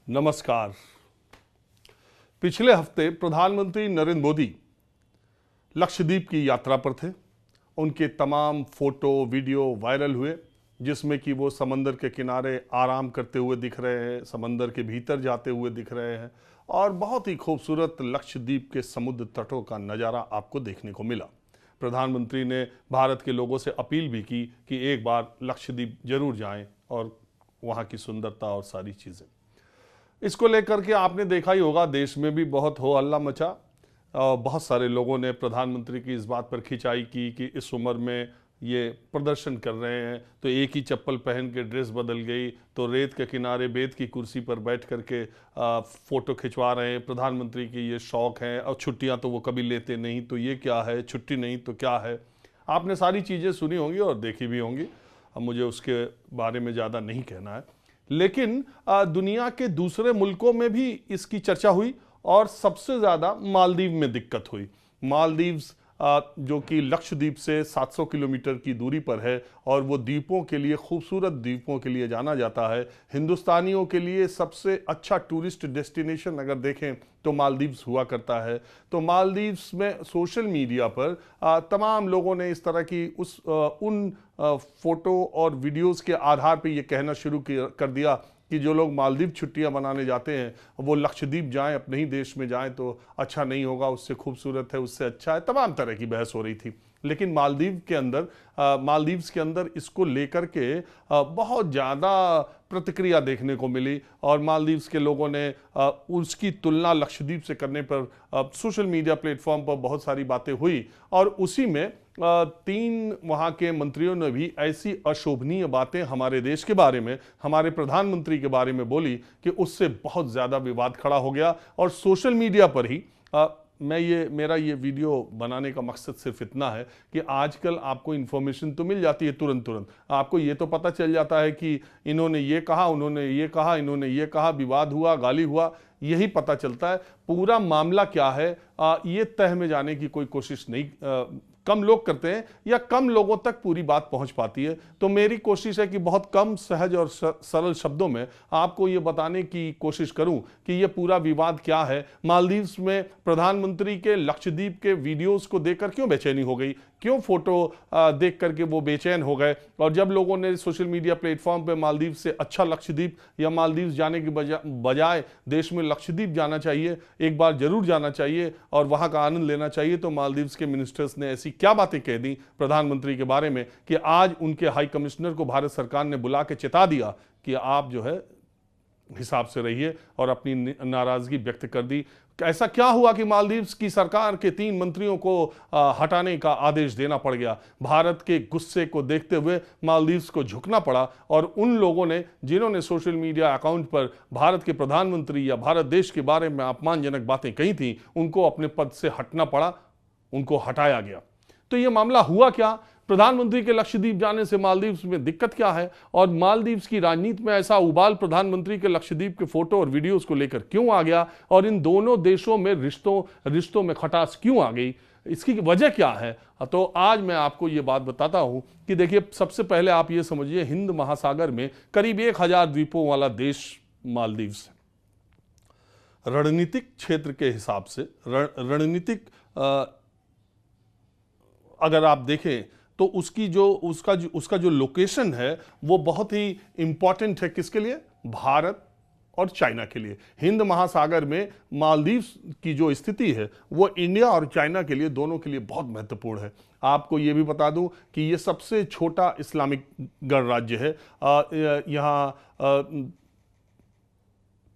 नमस्कार। पिछले हफ्ते प्रधानमंत्री नरेंद्र मोदी लक्षद्वीप की यात्रा पर थे। उनके तमाम फोटो वीडियो वायरल हुए, जिसमें कि वो समंदर के किनारे आराम करते हुए दिख रहे हैं, समंदर के भीतर जाते हुए दिख रहे हैं और बहुत ही खूबसूरत लक्षद्वीप के समुद्र तटों का नज़ारा आपको देखने को मिला। प्रधानमंत्री ने भारत के लोगों से अपील भी की कि एक बार लक्षद्वीप जरूर जाएं और वहाँ की सुंदरता और सारी चीज़ें। इसको लेकर के आपने देखा ही होगा, देश में भी बहुत हो हल्ला मचा। बहुत सारे लोगों ने प्रधानमंत्री की इस बात पर खिंचाई की कि इस उम्र में ये प्रदर्शन कर रहे हैं, तो एक ही चप्पल पहन के ड्रेस बदल गई, तो रेत के किनारे बेत की कुर्सी पर बैठ करके फ़ोटो खिंचवा रहे हैं। प्रधानमंत्री की ये शौक़ है और छुट्टियां तो वो कभी लेते नहीं, तो ये क्या है, छुट्टी नहीं तो क्या है। आपने सारी चीज़ें सुनी होंगी और देखी भी होंगी। अब मुझे उसके बारे में ज़्यादा नहीं कहना है, लेकिन दुनिया के दूसरे मुल्कों में भी इसकी चर्चा हुई और सबसे ज़्यादा मालदीव में दिक्कत हुई। मालदीव्स जो कि लक्षद्वीप से 700 किलोमीटर की दूरी पर है और वो द्वीपों के लिए, खूबसूरत द्वीपों के लिए जाना जाता है। हिंदुस्तानियों के लिए सबसे अच्छा टूरिस्ट डेस्टिनेशन अगर देखें तो मालदीव्स हुआ करता है। तो मालदीव्स में सोशल मीडिया पर तमाम लोगों ने इस तरह की उन फोटो और वीडियोस के आधार पर यह कहना शुरू कर दिया कि जो लोग मालदीव छुट्टियां मनाने जाते हैं वो लक्षद्वीप जाएं, अपने ही देश में जाएं तो अच्छा नहीं होगा, उससे खूबसूरत है, उससे अच्छा है। तमाम तरह की बहस हो रही थी, लेकिन मालदीव्स के अंदर इसको लेकर के बहुत ज़्यादा प्रतिक्रिया देखने को मिली और मालदीव्स के लोगों ने उसकी तुलना लक्षद्वीप से करने पर सोशल मीडिया प्लेटफॉर्म पर बहुत सारी बातें हुई और उसी में 3 वहाँ के मंत्रियों ने भी ऐसी अशोभनीय बातें हमारे देश के बारे में, हमारे प्रधानमंत्री के बारे में बोली कि उससे बहुत ज़्यादा विवाद खड़ा हो गया। और सोशल मीडिया पर ही मेरा ये वीडियो बनाने का मकसद सिर्फ इतना है कि आजकल आपको इन्फॉर्मेशन तो मिल जाती है तुरंत। आपको ये तो पता चल जाता है कि इन्होंने ये कहा, उन्होंने ये कहा, इन्होंने ये कहा, विवाद हुआ, गाली हुआ, यही पता चलता है। पूरा मामला क्या है ये तह में जाने की कोई कोशिश नहीं कम लोग करते हैं या कम लोगों तक पूरी बात पहुंच पाती है। तो मेरी कोशिश है कि बहुत कम, सहज और सरल शब्दों में आपको ये बताने की कोशिश करूं कि ये पूरा विवाद क्या है। मालदीव्स में प्रधानमंत्री के लक्षद्वीप के वीडियोस को देखकर क्यों बेचैनी हो गई, क्यों फोटो देख करके वो बेचैन हो गए। और जब लोगों ने सोशल मीडिया प्लेटफॉर्म पे मालदीव से अच्छा लक्षद्वीप या मालदीव जाने के बजाय देश में लक्षद्वीप जाना चाहिए, एक बार जरूर जाना चाहिए और वहां का आनंद लेना चाहिए, तो मालदीव्स के मिनिस्टर्स ने ऐसी क्या बातें कह दी प्रधानमंत्री के बारे में कि आज उनके हाई कमिश्नर को भारत सरकार ने बुला के चेता दिया कि आप जो है हिसाब से रहिए और अपनी नाराजगी व्यक्त कर दी। ऐसा क्या हुआ कि मालदीव्स की सरकार के 3 मंत्रियों को हटाने का आदेश देना पड़ गया। भारत के गुस्से को देखते हुए मालदीव्स को झुकना पड़ा और उन लोगों ने, जिन्होंने सोशल मीडिया अकाउंट पर भारत के प्रधानमंत्री या भारत देश के बारे में अपमानजनक बातें कही थी, उनको अपने पद से हटना पड़ा, उनको हटाया गया। तो यह मामला हुआ क्या, प्रधानमंत्री के लक्षद्वीप जाने से मालदीव्स में दिक्कत क्या है और मालदीव्स की राजनीति में ऐसा उबाल प्रधानमंत्री के लक्षद्वीप के फोटो और वीडियोस को लेकर क्यों आ गया और इन दोनों देशों में रिश्तों में खटास क्यों आ गई, इसकी वजह क्या है। तो आज मैं आपको ये बात बताता हूं कि देखिए, सबसे पहले आप ये समझिए, हिंद महासागर में करीब 1000 द्वीपों वाला देश मालदीव्स है। रणनीतिक क्षेत्र के हिसाब से रणनीतिक अगर आप देखें तो उसका जो लोकेशन है वो बहुत ही इंपॉर्टेंट है। किसके लिए? भारत और चाइना के लिए। हिंद महासागर में मालदीव्स की जो स्थिति है वो इंडिया और चाइना के लिए, दोनों के लिए बहुत महत्वपूर्ण है। आपको ये भी बता दूं कि ये सबसे छोटा इस्लामिक गणराज्य है। यहाँ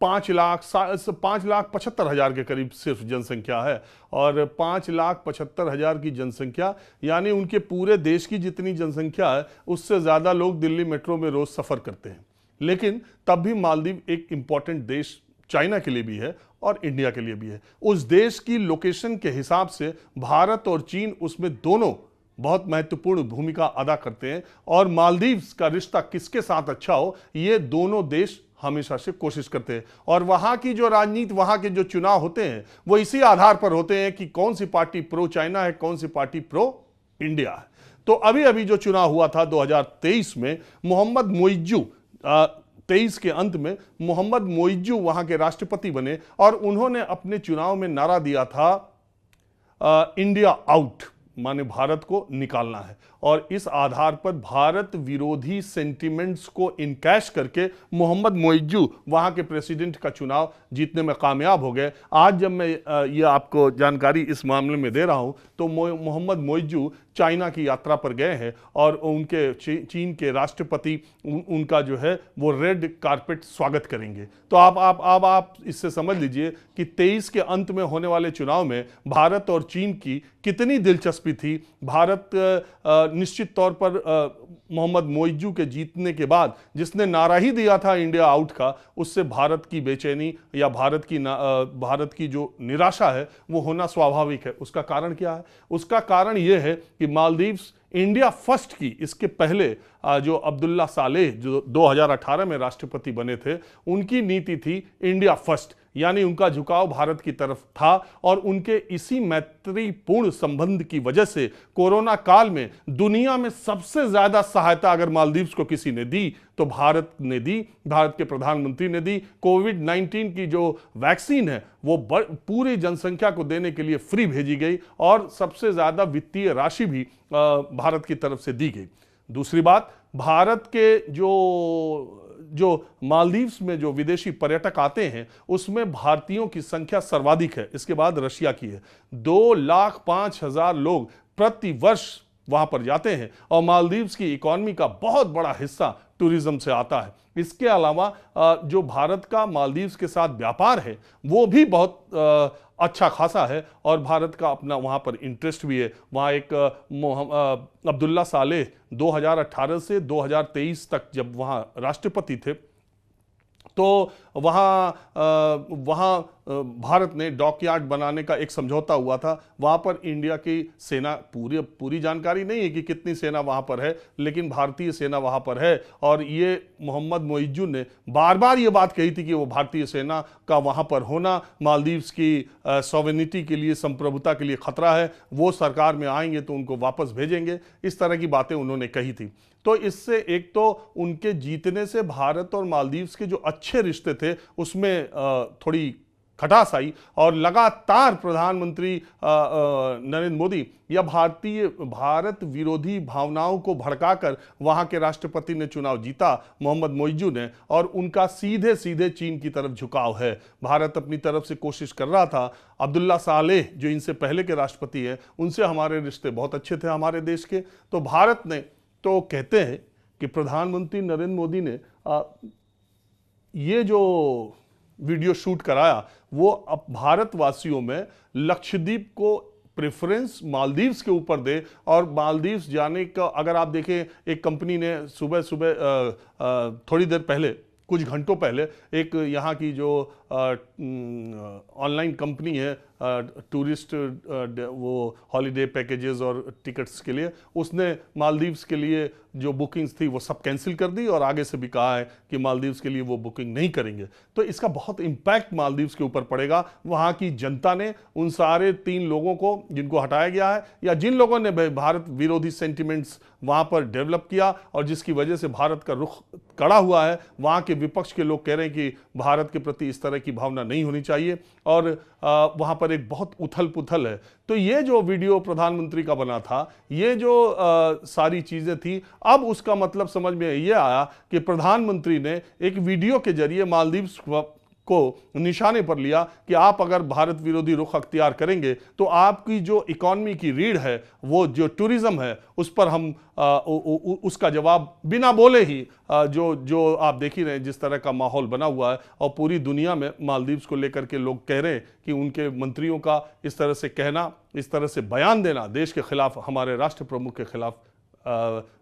5,75,000 के करीब सिर्फ जनसंख्या है और 5,75,000 की जनसंख्या यानी उनके पूरे देश की जितनी जनसंख्या है उससे ज़्यादा लोग दिल्ली मेट्रो में रोज़ सफ़र करते हैं। लेकिन तब भी मालदीव एक इम्पॉर्टेंट देश चाइना के लिए भी है और इंडिया के लिए भी है। उस देश की लोकेशन के हिसाब से भारत और चीन उसमें दोनों बहुत महत्वपूर्ण भूमिका अदा करते हैं और मालदीव्स का रिश्ता किसके साथ अच्छा हो, ये दोनों देश हमेशा से कोशिश करते हैं। और वहां की जो राजनीति, वहां के जो चुनाव होते हैं वो इसी आधार पर होते हैं कि कौन सी पार्टी प्रो चाइना है, कौन सी पार्टी प्रो इंडिया है। तो अभी अभी जो चुनाव हुआ था 2023 में, मोहम्मद मुइज्जू 2023 के अंत में मोहम्मद मोइज्जू वहां के राष्ट्रपति बने और उन्होंने अपने चुनाव में नारा दिया था इंडिया आउट, माने भारत को निकालना है। और इस आधार पर भारत विरोधी सेंटिमेंट्स को इनकैश करके मोहम्मद मोइज्जू वहां के प्रेसिडेंट का चुनाव जीतने में कामयाब हो गए। आज जब मैं ये आपको जानकारी इस मामले में दे रहा हूं तो मोहम्मद मोइज्जू चाइना की यात्रा पर गए हैं और उनके चीन के राष्ट्रपति उनका जो है वो रेड कारपेट स्वागत करेंगे। तो आप इससे समझ लीजिए कि 23 के अंत में होने वाले चुनाव में भारत और चीन की कितनी दिलचस्पी थी। भारत निश्चित तौर पर मोहम्मद मोइज्जू के जीतने के बाद जिसने नारा ही दिया था इंडिया आउट का, उससे भारत की बेचैनी या भारत की जो निराशा है वो होना स्वाभाविक है। उसका कारण क्या है? उसका कारण यह है कि मालदीव्स इंडिया फर्स्ट की, इसके पहले जो अब्दुल्ला सालेह जो 2018 में राष्ट्रपति बने थे, उनकी नीति थी इंडिया फर्स्ट, यानी उनका झुकाव भारत की तरफ था। और उनके इसी मैत्रीपूर्ण संबंध की वजह से कोरोना काल में दुनिया में सबसे ज्यादा सहायता अगर मालदीव्स को किसी ने दी तो भारत ने दी, भारत के प्रधानमंत्री ने दी। कोविड-19 की जो वैक्सीन है वो पूरी जनसंख्या को देने के लिए फ्री भेजी गई और सबसे ज्यादा वित्तीय राशि भी भारत की तरफ से दी गई। दूसरी बात, भारत के जो मालदीव्स में जो विदेशी पर्यटक आते हैं उसमें भारतीयों की संख्या सर्वाधिक है, इसके बाद रशिया की है। 2,05,000 लोग प्रति वर्ष वहां पर जाते हैं और मालदीव्स की इकोनॉमी का बहुत बड़ा हिस्सा टूरिज्म से आता है। इसके अलावा जो भारत का मालदीव्स के साथ व्यापार है वो भी बहुत अच्छा खासा है और भारत का अपना वहां पर इंटरेस्ट भी है। वहां एक अब्दुल्ला सालेह 2018 से 2023 तक जब वहां राष्ट्रपति थे तो वहाँ भारत ने डॉकयार्ड बनाने का एक समझौता हुआ था। वहाँ पर इंडिया की सेना, पूरी जानकारी नहीं है कि कितनी सेना वहाँ पर है, लेकिन भारतीय सेना वहाँ पर है। और ये मोहम्मद मोइज्जू ने बार बार ये बात कही थी कि वो भारतीय सेना का वहाँ पर होना मालदीव्स की सॉवरेनिटी के लिए, संप्रभुता के लिए खतरा है, वो सरकार में आएंगे तो उनको वापस भेजेंगे, इस तरह की बातें उन्होंने कही थी। तो इससे एक तो उनके जीतने से भारत और मालदीव्स के जो अच्छे रिश्ते थे उसमें थोड़ी खटास आई और लगातार प्रधानमंत्री नरेंद्र मोदी या भारत विरोधी भावनाओं को भड़काकर वहां के राष्ट्रपति ने चुनाव जीता मोहम्मद मोइज्जू ने, और उनका सीधे सीधे चीन की तरफ झुकाव है। भारत अपनी तरफ से कोशिश कर रहा था। अब्दुल्ला सालेह जो इनसे पहले के राष्ट्रपति हैं, उनसे हमारे रिश्ते बहुत अच्छे थे हमारे देश के। तो भारत ने तो कहते हैं कि प्रधानमंत्री नरेंद्र मोदी ने ये जो वीडियो शूट कराया वो अब भारतवासियों में लक्षद्वीप को प्रेफरेंस मालदीव्स के ऊपर दे। और मालदीव्स जाने का अगर आप देखें, एक कंपनी ने सुबह सुबह थोड़ी देर पहले, कुछ घंटों पहले, एक यहाँ की जो ऑनलाइन कंपनी है टूरिस्ट वो हॉलीडे पैकेजेस और टिकट्स के लिए, उसने मालदीव्स के लिए जो बुकिंग्स थी वो सब कैंसिल कर दी और आगे से भी कहा है कि मालदीव्स के लिए वो बुकिंग नहीं करेंगे। तो इसका बहुत इम्पैक्ट मालदीव्स के ऊपर पड़ेगा। वहाँ की जनता ने उन सारे 3 लोगों को जिनको हटाया गया है या जिन लोगों ने भारत विरोधी सेंटिमेंट्स वहाँ पर डेवलप किया और जिसकी वजह से भारत का रुख कड़ा हुआ है, वहाँ के विपक्ष के लोग कह रहे हैं कि भारत के प्रति इस तरह की भावना नहीं होनी चाहिए और वहाँ पर एक बहुत उथल पुथल है। तो ये जो वीडियो प्रधानमंत्री का बना था, ये जो सारी चीजें थी, अब उसका मतलब समझ में ये आया कि प्रधानमंत्री ने एक वीडियो के जरिए मालदीव्स को निशाने पर लिया कि आप अगर भारत विरोधी रुख अख्तियार करेंगे तो आपकी जो इकोनॉमी की रीढ़ है, वो जो टूरिज्म है, उस पर हम उसका जवाब बिना बोले ही जो आप देख ही रहे हैं जिस तरह का माहौल बना हुआ है। और पूरी दुनिया में मालदीव्स को लेकर के लोग कह रहे हैं कि उनके मंत्रियों का इस तरह से कहना, इस तरह से बयान देना देश के खिलाफ, हमारे राष्ट्र प्रमुख के खिलाफ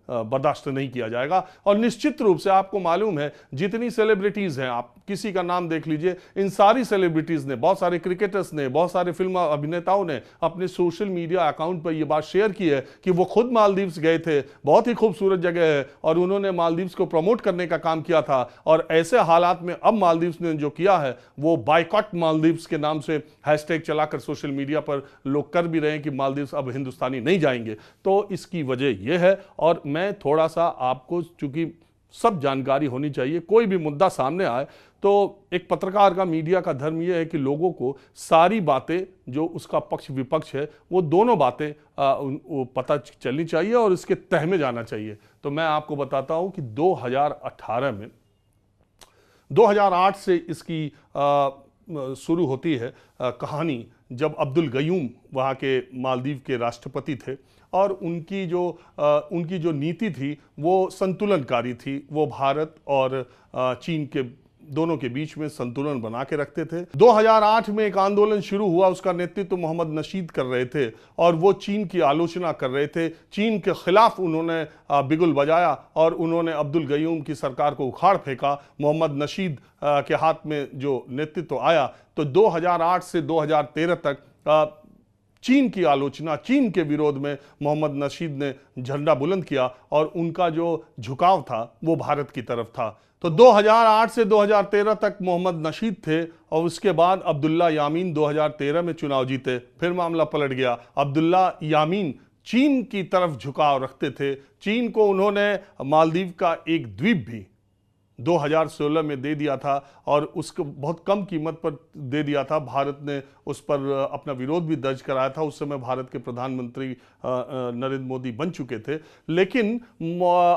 बर्दाश्त नहीं किया जाएगा। और निश्चित रूप से आपको मालूम है जितनी सेलिब्रिटीज हैं, आप किसी का नाम देख लीजिए, इन सारी सेलिब्रिटीज ने, बहुत सारे क्रिकेटर्स ने, बहुत सारे फिल्म अभिनेताओं ने अपने सोशल मीडिया अकाउंट पर यह बात शेयर की है कि वो खुद मालदीव्स गए थे, बहुत ही खूबसूरत जगह है, और उन्होंने मालदीव्स को प्रमोट करने का काम किया था। और ऐसे हालात में अब मालदीव्स ने जो किया है वो बायकॉट मालदीव्स के नाम से हैशटैग चलाकर सोशल मीडिया पर लोग कर भी रहे हैं कि मालदीव्स अब हिंदुस्तानी नहीं जाएंगे। तो इसकी वजह यह है। और मैं थोड़ा सा आपको, चूंकि सब जानकारी होनी चाहिए। कोई भी मुद्दा सामने आए तो एक पत्रकार का, मीडिया का धर्म यह है कि लोगों को सारी बातें, जो उसका पक्ष विपक्ष है, वो दोनों बातें वो पता चलनी चाहिए और इसके तह में जाना चाहिए। तो मैं आपको बताता हूं कि 2018 में, 2008 से इसकी शुरू होती है कहानी, जब अब्दुल गयूम वहाँ के मालदीव के राष्ट्रपति थे और उनकी जो नीति थी वो संतुलनकारी थी। वो भारत और चीन के दोनों के बीच में संतुलन बना के रखते थे। 2008 में एक आंदोलन शुरू हुआ, उसका नेतृत्व मोहम्मद नशीद कर रहे थे और वो चीन की आलोचना कर रहे थे। चीन के खिलाफ उन्होंने बिगुल बजाया और उन्होंने अब्दुल गयूम की सरकार को उखाड़ फेंका। मोहम्मद नशीद के हाथ में जो नेतृत्व आया, तो 2008 से 2013 तक चीन की आलोचना, चीन के विरोध में मोहम्मद नशीद ने झंडा बुलंद किया और उनका जो झुकाव था वो भारत की तरफ था। तो 2008 से 2013 तक मोहम्मद नशीद थे और उसके बाद अब्दुल्ला यामीन 2013 में चुनाव जीते। फिर मामला पलट गया। अब्दुल्ला यामीन चीन की तरफ झुकाव रखते थे। चीन को उन्होंने मालदीव का एक द्वीप भी 2016 में दे दिया था और उसको बहुत कम कीमत पर दे दिया था। भारत ने उस पर अपना विरोध भी दर्ज कराया था। उस समय भारत के प्रधानमंत्री नरेंद्र मोदी बन चुके थे। लेकिन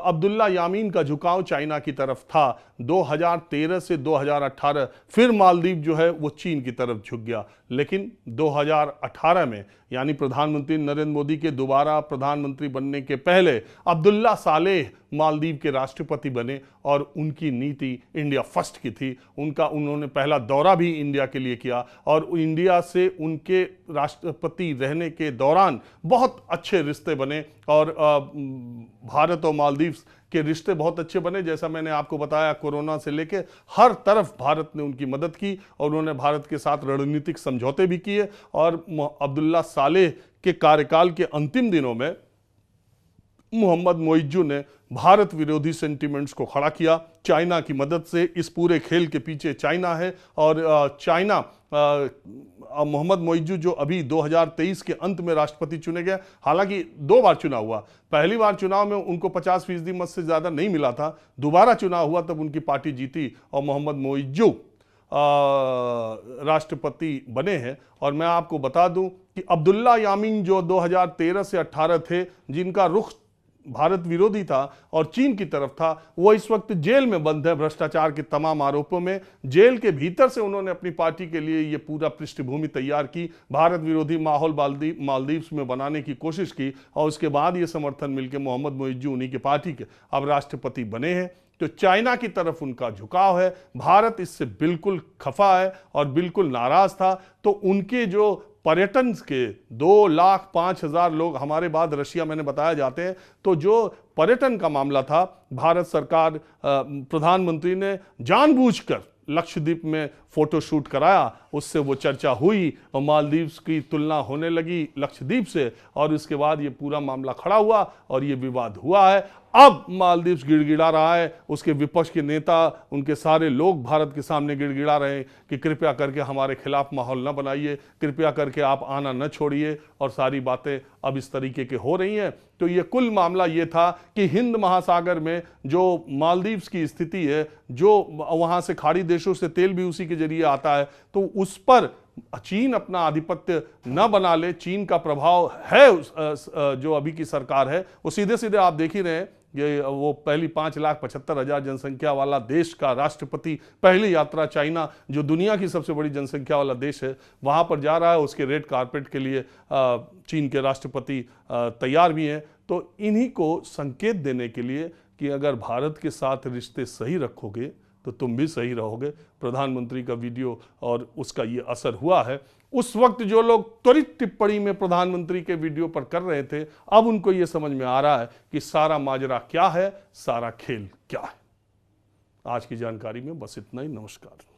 अब्दुल्ला यामीन का झुकाव चाइना की तरफ था। 2013 से 2018 फिर मालदीव जो है वो चीन की तरफ झुक गया। लेकिन 2018 में, यानी प्रधानमंत्री नरेंद्र मोदी के दोबारा प्रधानमंत्री बनने के पहले, अब्दुल्ला सालेह मालदीव के राष्ट्रपति बने और उनकी नीति इंडिया फर्स्ट की थी। उन्होंने पहला दौरा भी इंडिया के लिए किया और इंडिया से उनके राष्ट्रपति रहने के दौरान बहुत अच्छे रिश्ते बने और भारत और मालदीव के रिश्ते बहुत अच्छे बने। जैसा मैंने आपको बताया, कोरोना से लेके हर तरफ भारत ने उनकी मदद की और उन्होंने भारत के साथ रणनीतिक समझौते भी किए। और अब्दुल्ला सालेह के कार्यकाल के अंतिम दिनों में मोहम्मद मोइज्जू ने भारत विरोधी सेंटिमेंट्स को खड़ा किया। चाइना की मदद से, इस पूरे खेल के पीछे चाइना है और चाइना, मोहम्मद मोइज्जू जो अभी 2023 के अंत में राष्ट्रपति चुने गए, हालांकि 2 बार चुनाव हुआ। पहली बार चुनाव में उनको 50% मत से ज़्यादा नहीं मिला था। दोबारा चुनाव हुआ तब उनकी पार्टी जीती और मोहम्मद मोइज्जू राष्ट्रपति बने हैं। और मैं आपको बता दूं कि अब्दुल्ला यामीन जो 2013 से 18 थे, जिनका रुख भारत विरोधी था और चीन की तरफ था, वो इस वक्त जेल में बंद है भ्रष्टाचार के तमाम आरोपों में। जेल के भीतर से उन्होंने अपनी पार्टी के लिए ये पूरा पृष्ठभूमि तैयार की, भारत विरोधी माहौल मालदीव्स में बनाने की कोशिश की और उसके बाद ये समर्थन मिलकर मोहम्मद मोइज्जू उन्हीं के पार्टी के अब राष्ट्रपति बने हैं। तो चाइना की तरफ उनका झुकाव है। भारत इससे बिल्कुल खफा है और बिल्कुल नाराज था। तो उनके जो पर्यटन के 2,05,000 लोग हमारे बाद रशिया, मैंने बताया, जाते हैं, तो जो पर्यटन का मामला था, भारत सरकार, प्रधानमंत्री ने जानबूझकर लक्षद्वीप में फोटो शूट कराया। उससे वो चर्चा हुई और मालदीव की तुलना होने लगी लक्षद्वीप से और उसके बाद ये पूरा मामला खड़ा हुआ और ये विवाद हुआ है। अब मालदीव गिड़गिड़ा रहा है, उसके विपक्ष के नेता, उनके सारे लोग भारत के सामने गिड़गिड़ा रहे हैं कि कृपया करके हमारे खिलाफ माहौल न बनाइए, कृपया करके आप आना न छोड़िए, और सारी बातें अब इस तरीके के हो रही हैं। तो ये कुल मामला ये था कि हिंद महासागर में जो मालदीव की स्थिति है, जो वहाँ से खाड़ी देशों से तेल भी उसी के जरिए आता है, तो उस पर चीन अपना आधिपत्य न बना ले। चीन का प्रभाव है, जो अभी की सरकार है वो सीधे सीधे आप देख ही रहे हैं, ये वो पहली 5,75,000 जनसंख्या वाला देश का राष्ट्रपति, पहली यात्रा चाइना, जो दुनिया की सबसे बड़ी जनसंख्या वाला देश है, वहाँ पर जा रहा है। उसके रेड कारपेट के लिए चीन के राष्ट्रपति तैयार भी हैं। तो इन्हीं को संकेत देने के लिए कि अगर भारत के साथ रिश्ते सही रखोगे तो तुम भी सही रहोगे। प्रधानमंत्री का वीडियो और उसका ये असर हुआ है। उस वक्त जो लोग त्वरित टिप्पणी में प्रधानमंत्री के वीडियो पर कर रहे थे, अब उनको ये समझ में आ रहा है कि सारा माजरा क्या है, सारा खेल क्या है। आज की जानकारी में बस इतना ही। नमस्कार।